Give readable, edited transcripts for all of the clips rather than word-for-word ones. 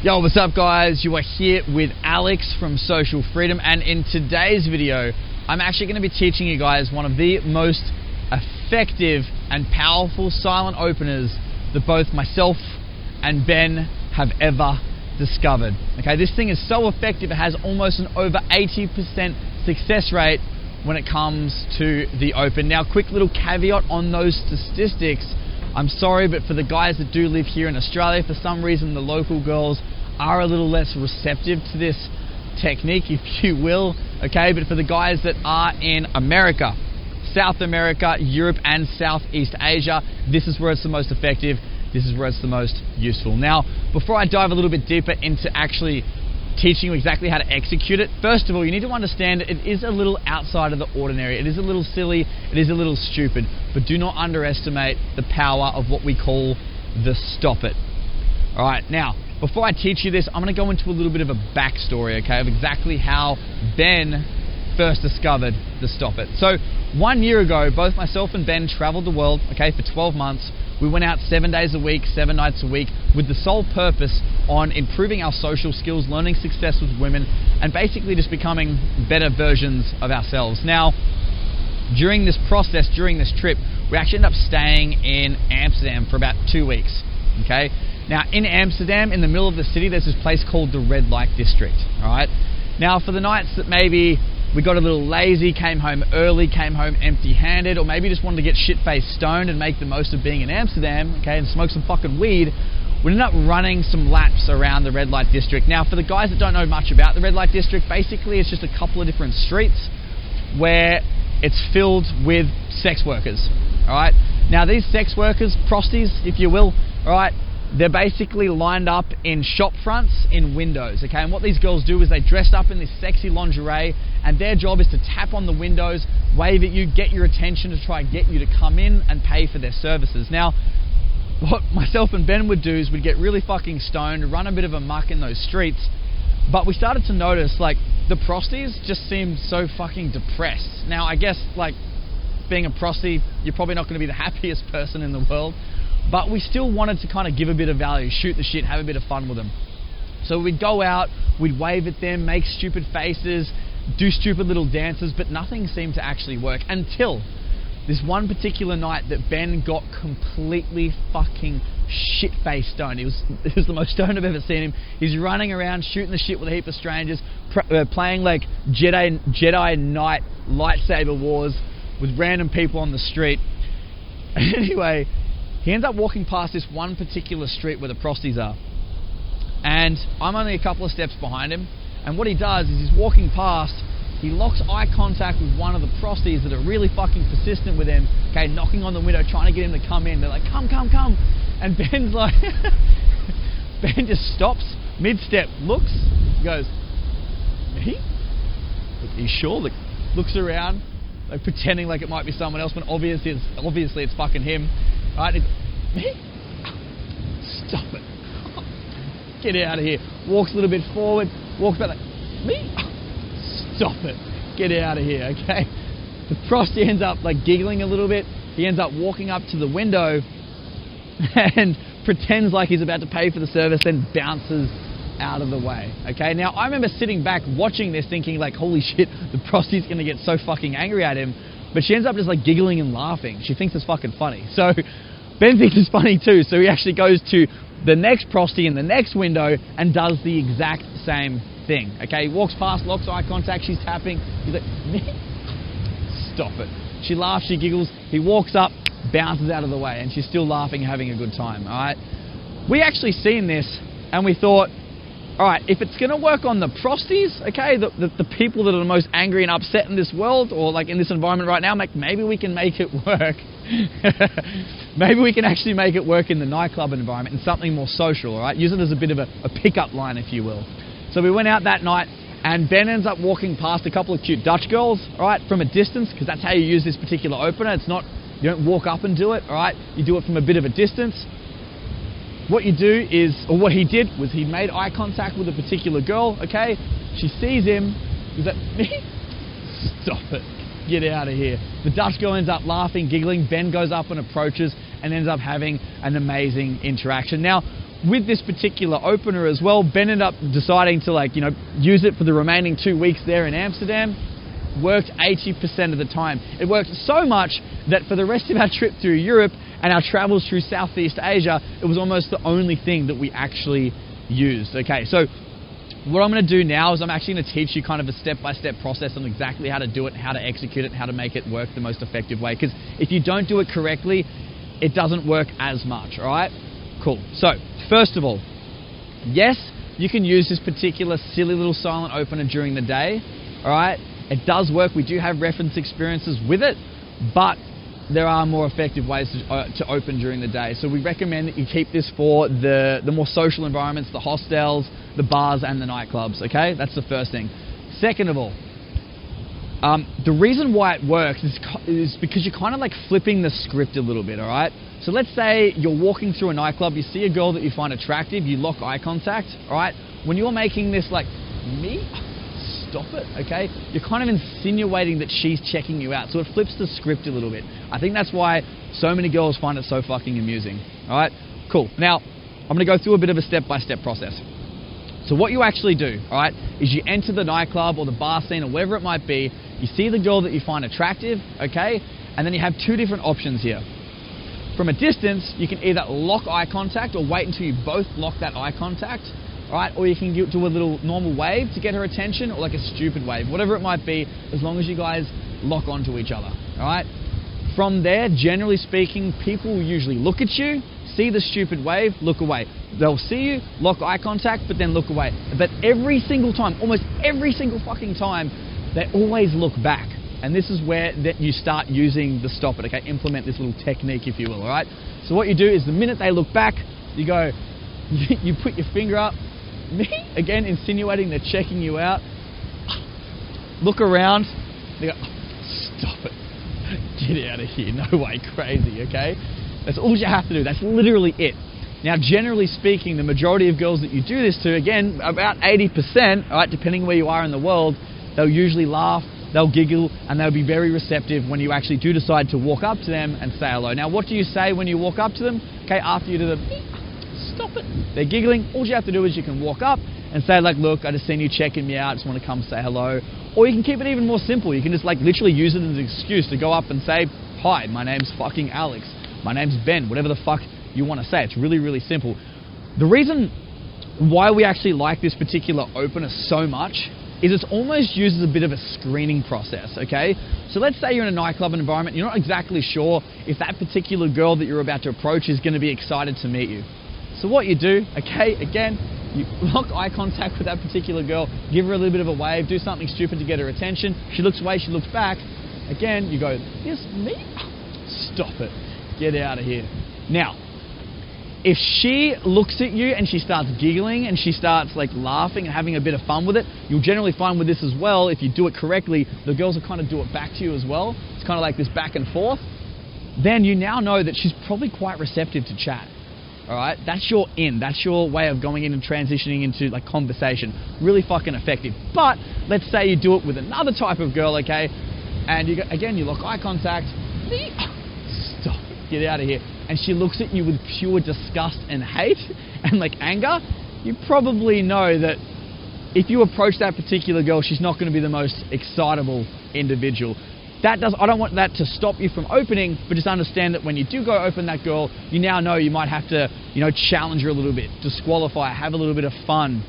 Yo, what's up guys? You are here with Alex from Social Freedom, and in today's video I'm actually going to be teaching you guys one of the most effective and powerful silent openers that both myself and Ben have ever discovered. Okay, this thing is so effective it has almost an over 80% success rate when it comes to the open. Now, quick little caveat on those statistics. I'm sorry, but for the guys that do live here in Australia, for some reason the local girls are a little less receptive to this technique, if you will, okay? But for the guys that are in America, South America, Europe, and Southeast Asia, this is where it's the most effective. This is where it's the most useful. Now, before I dive a little bit deeper into actually teaching you exactly how to execute it, first of all, you need to understand it is a little outside of the ordinary. It is a little silly, it is a little stupid, but do not underestimate the power of what we call the stop it. All right, now, before I teach you this, I'm gonna go into a little bit of a backstory, okay, of exactly how Ben first discovered the stop it. So 1 year ago, both myself and Ben traveled the world, okay, for 12 months. We went out 7 days a week, 7 nights a week, with the sole purpose on improving our social skills, learning success with women, and basically just becoming better versions of ourselves. Now, during this process, during this trip, we actually ended up staying in Amsterdam for about 2 weeks, okay? Now, in Amsterdam, in the middle of the city, there's this place called the Red Light District, all right? Now, for the nights that maybe we got a little lazy, came home early, came home empty-handed, or maybe just wanted to get shit-faced stoned and make the most of being in Amsterdam, okay, and smoke some fucking weed, we ended up running some laps around the Red Light District. Now, for the guys that don't know much about the Red Light District, basically it's just a couple of different streets where it's filled with sex workers, all right? Now, these sex workers, prosties, if you will, all right, they're basically lined up in shop fronts in windows, okay? And what these girls do is they dress up in this sexy lingerie, and their job is to tap on the windows, wave at you, get your attention to try and get you to come in and pay for their services. Now, what myself and Ben would do is we'd get really fucking stoned, run a bit of a muck in those streets, but we started to notice, like, the prosties just seemed so fucking depressed. Now, I guess, like, being a prostie, you're probably not going to be the happiest person in the world, but we still wanted to kind of give a bit of value, shoot the shit, have a bit of fun with them. So we'd go out, we'd wave at them, make stupid faces, do stupid little dances, but nothing seemed to actually work until this one particular night that Ben got completely fucking shit-faced stoned. It was the most stoned I've ever seen him. He's running around, shooting the shit with a heap of strangers, playing like Jedi Knight lightsaber wars with random people on the street. Anyway, he ends up walking past this one particular street where the prosties are. And I'm only a couple of steps behind him. And what he does is he's walking past, he locks eye contact with one of the prosties that are really fucking persistent with him, okay, knocking on the window, trying to get him to come in. They're like, come. And Ben's like, Ben just stops, mid-step, looks, goes, me? He's sure, like, looks around, like pretending like it might be someone else, but obviously it's fucking him. Right? Me? Stop it. Get out of here. Walks a little bit forward, walks back like, me? Stop it. Get out of here, okay? The prosty ends up like giggling a little bit. He ends up walking up to the window and pretends like he's about to pay for the service, then bounces out of the way, okay? Now, I remember sitting back watching this thinking like, holy shit, the prosty's gonna get so fucking angry at him. But she ends up just like giggling and laughing. She thinks it's fucking funny. So Ben thinks it's funny too. So he actually goes to the next prosty in the next window and does the exact same thing. Okay, he walks past, locks eye contact, she's tapping. He's like, me? Stop it. She laughs, she giggles. He walks up, bounces out of the way, and she's still laughing, having a good time, all right? We actually seen this and we thought, all right, if it's going to work on the prosties, okay, the people that are the most angry and upset in this world, or like in this environment right now, maybe we can make it work. Maybe we can actually make it work in the nightclub environment and something more social, all right? Use it as a bit of a pickup line, if you will. So we went out that night, and Ben ends up walking past a couple of cute Dutch girls, all right, from a distance, because that's how you use this particular opener. It's not, you don't walk up and do it, all right? You do it from a bit of a distance. What you do is, or what he did was he made eye contact with a particular girl, okay? She sees him, he's like, me? Stop it, get out of here. The Dutch girl ends up laughing, giggling. Ben goes up and approaches and ends up having an amazing interaction. Now, with this particular opener as well, Ben ended up deciding to use it for the remaining 2 weeks there in Amsterdam. Worked 80% of the time. It worked so much that for the rest of our trip through Europe and our travels through Southeast Asia, it was almost the only thing that we actually used. Okay, so what I'm going to do now is I'm actually going to teach you kind of a step-by-step process on exactly how to do it, how to execute it, and how to make it work the most effective way. Because if you don't do it correctly, it doesn't work as much, all right? Cool. So, first of all, yes, you can use this particular silly little silent opener during the day, all right? It does work. We do have reference experiences with it, but there are more effective ways to open during the day. So we recommend that you keep this for the more social environments, the hostels, the bars, and the nightclubs, okay? That's the first thing. Second of all, the reason why it works is because you're kind of like flipping the script a little bit, all right? So let's say you're walking through a nightclub, you see a girl that you find attractive, you lock eye contact, all right? When you're making this stop it, okay? You're kind of insinuating that she's checking you out, so it flips the script a little bit. I think that's why so many girls find it so fucking amusing, all right? Cool. Now, I'm going to go through a bit of a step-by-step process. So what you actually do, all right, is you enter the nightclub or the bar scene or wherever it might be, you see the girl that you find attractive, okay? And then you have two different options here. From a distance, you can either lock eye contact or wait until you both lock that eye contact, all right? Or you can do a little normal wave to get her attention, or like a stupid wave, whatever it might be, as long as you guys lock onto each other, all right? From there, generally speaking, people will usually look at you, see the stupid wave, look away. They'll see you, lock eye contact, but then look away. But every single time, almost every single fucking time, they always look back. And this is where you start using the stop it, okay? Implement this little technique, if you will, all right? So what you do is the minute they look back, you go, you put your finger up, again, insinuating they're checking you out. Look around, they go, stop it. Get out of here, no way, crazy, okay? That's all you have to do, that's literally it. Now, generally speaking, the majority of girls that you do this to, again, about 80%, all right, depending where you are in the world, they'll usually laugh, they'll giggle, and they'll be very receptive when you actually do decide to walk up to them and say hello. Now, what do you say when you walk up to them? Okay, after you do the stop it, they're giggling, all you have to do is you can walk up and say like, look, I just seen you checking me out, just want to come say hello. Or you can keep it even more simple. You can just like literally use it as an excuse to go up and say, hi, my name's fucking Alex. My name's Ben, whatever the fuck you want to say. It's really, really simple. The reason why we actually like this particular opener so much is it's almost used as a bit of a screening process, okay? So let's say you're in a nightclub environment, you're not exactly sure if that particular girl that you're about to approach is going to be excited to meet you. So what you do, okay, again, you lock eye contact with that particular girl, give her a little bit of a wave, do something stupid to get her attention. She looks away, she looks back. Again, you go, this me? Stop it. Get out of here. Now, if she looks at you and she starts giggling and she starts like laughing and having a bit of fun with it, you'll generally find with this as well, if you do it correctly, the girls will kind of do it back to you as well. It's kind of like this back and forth. Then you now know that she's probably quite receptive to chat. All right, that's your in. That's your way of going in and transitioning into like conversation. Really fucking effective. But let's say you do it with another type of girl, okay? And you go, again, you lock eye contact. Stop. Get out of here. And she looks at you with pure disgust and hate and like anger. You probably know that if you approach that particular girl, she's not going to be the most excitable individual. I don't want that to stop you from opening, but just understand that when you do go open that girl, you now know you might have to, challenge her a little bit, disqualify, have a little bit of fun,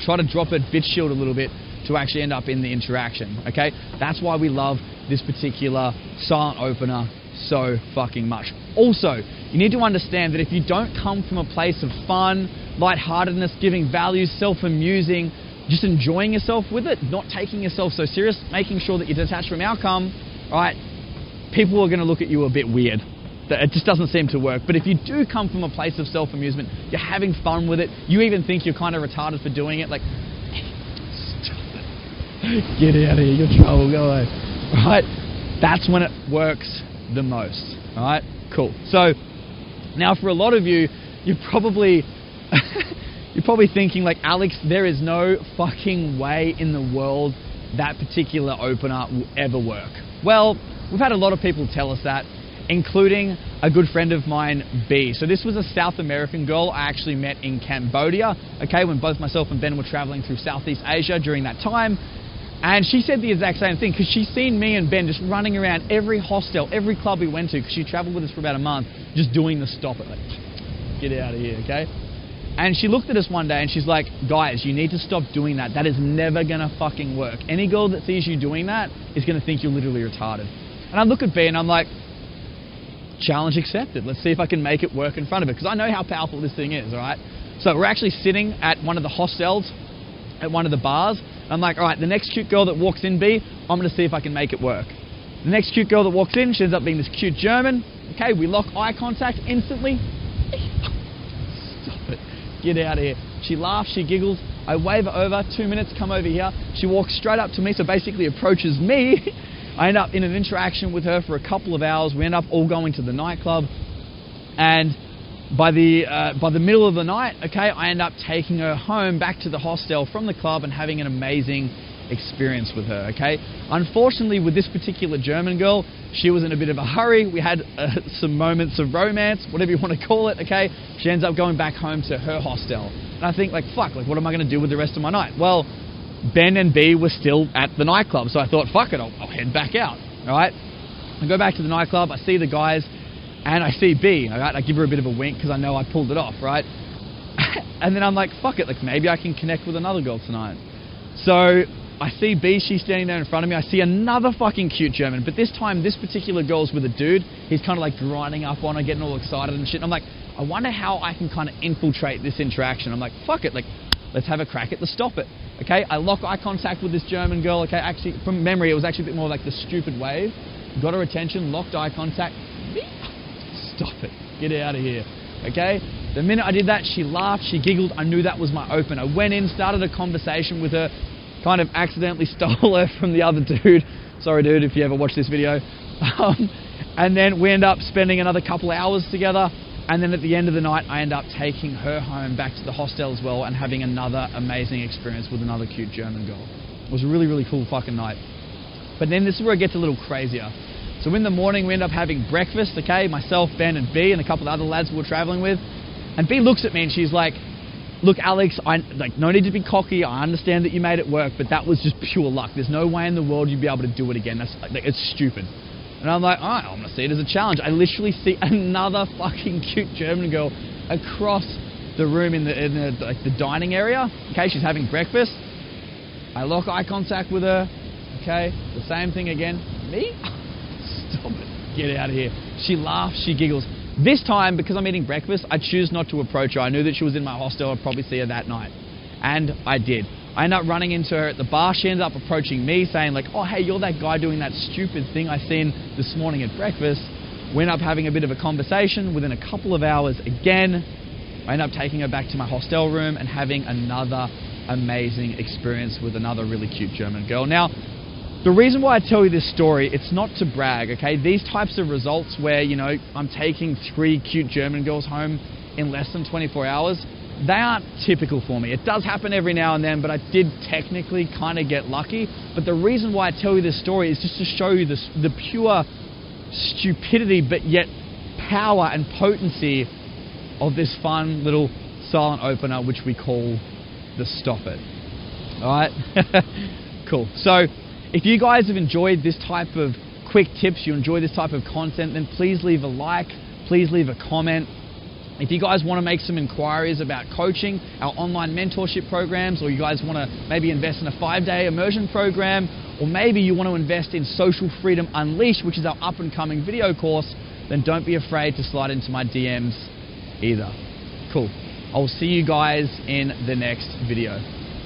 try to drop her bitch shield a little bit to actually end up in the interaction, okay? That's why we love this particular silent opener so fucking much. Also, you need to understand that if you don't come from a place of fun, lightheartedness, giving value, self-amusing, just enjoying yourself with it, not taking yourself so serious, making sure that you're detached from outcome, right? People are going to look at you a bit weird. It just doesn't seem to work. But if you do come from a place of self-amusement, you're having fun with it, you even think you're kind of retarded for doing it, like, stop it. Get out of here, you're trouble, go away. Right? That's when it works the most. All right? Cool. So, now for a lot of you, you're probably thinking like, Alex, there is no fucking way in the world that particular opener will ever work. Well, we've had a lot of people tell us that. including a good friend of mine, B. So this was a South American girl I actually met in Cambodia, okay, when both myself and Ben were traveling through Southeast Asia during that time. And she said the exact same thing, because she's seen me and Ben just running around every hostel, every club we went to, because she traveled with us for about a month, just doing the stop it, like, get out of here, okay? And she looked at us one day and she's like, guys, you need to stop doing that. That is never gonna fucking work. Any girl that sees you doing that is gonna think you're literally retarded. And I look at B and I'm like, challenge accepted. Let's see if I can make it work in front of her, because I know how powerful this thing is, all right? So we're actually sitting at one of the hostels, at one of the bars. I'm like, all right, the next cute girl that walks in, B, I'm gonna see if I can make it work. The next cute girl that walks in, she ends up being this cute German. Okay, we lock eye contact instantly. Stop it, get out of here. She laughs, she giggles. I wave her over, 2 minutes, come over here. She walks straight up to me, so basically approaches me. I end up in an interaction with her for a couple of hours. We end up all going to the nightclub. And by the middle of the night, okay, I end up taking her home back to the hostel from the club and having an amazing experience with her, okay? Unfortunately, with this particular German girl, she was in a bit of a hurry. We had some moments of romance, whatever you want to call it, okay? She ends up going back home to her hostel. And I think, like, fuck, like, what am I going to do with the rest of my night? Well, Ben and B were still at the nightclub, so I thought, fuck it, I'll head back out, all right? I go back to the nightclub, I see the guys, and I see B, all right? I give her a bit of a wink because I know I pulled it off, right? And then I'm like, fuck it, like maybe I can connect with another girl tonight. So I see B, she's standing there in front of me. I see another fucking cute German, but this time this particular girl's with a dude. He's kind of like grinding up on her, getting all excited and shit. And I'm like, I wonder how I can kind of infiltrate this interaction. I'm like, fuck it, like let's have a crack at the stop it. Okay, I lock eye contact with this German girl. Okay, actually from memory it was actually a bit more like the stupid wave. Got her attention, locked eye contact. Stop it, get out of here. Okay, the minute I did that, she laughed, she giggled. I knew that was my open. I went in, started a conversation with her, kind of accidentally stole her from the other dude. Sorry dude if you ever watch this video. And then we end up spending another couple hours together. And then at the end of the night, I end up taking her home back to the hostel as well and having another amazing experience with another cute German girl. It was a really, really cool fucking night. But then this is where it gets a little crazier. So in the morning, we end up having breakfast, okay? Myself, Ben, and B, and a couple of other lads we were traveling with. And B looks at me and she's like, look, Alex, no need to be cocky. I understand that you made it work, but that was just pure luck. There's no way in the world you'd be able to do it again. That's like, it's stupid. And I'm like, all right, I'm gonna see it as a challenge. I literally see another fucking cute German girl across the room in the dining area. Okay, she's having breakfast. I lock eye contact with her. Okay, the same thing again. Me? Stop it. Get out of here. She laughs, she giggles. This time, because I'm eating breakfast, I choose not to approach her. I knew that she was in my hostel. I'd probably see her that night. And I did. I ended up running into her at the bar. She ended up approaching me saying like, oh, hey, you're that guy doing that stupid thing I seen this morning at breakfast. We ended up having a bit of a conversation. Within a couple of hours, again, I ended up taking her back to my hostel room and having another amazing experience with another really cute German girl. Now, the reason why I tell you this story, it's not to brag, okay? These types of results where, you know, I'm taking 3 cute German girls home in less than 24 hours, they aren't typical for me. It does happen every now and then, but I did technically kind of get lucky. But the reason why I tell you this story is just to show you the pure stupidity, but yet power and potency of this fun little silent opener, which we call the Stop It. All right? Cool. So, if you guys have enjoyed this type of quick tips, you enjoy this type of content, then please leave a like, please leave a comment. If you guys want to make some inquiries about coaching, our online mentorship programs, or you guys want to maybe invest in a 5-day immersion program, or maybe you want to invest in Social Freedom Unleashed, which is our up-and-coming video course, then don't be afraid to slide into my DMs either. Cool. I'll see you guys in the next video.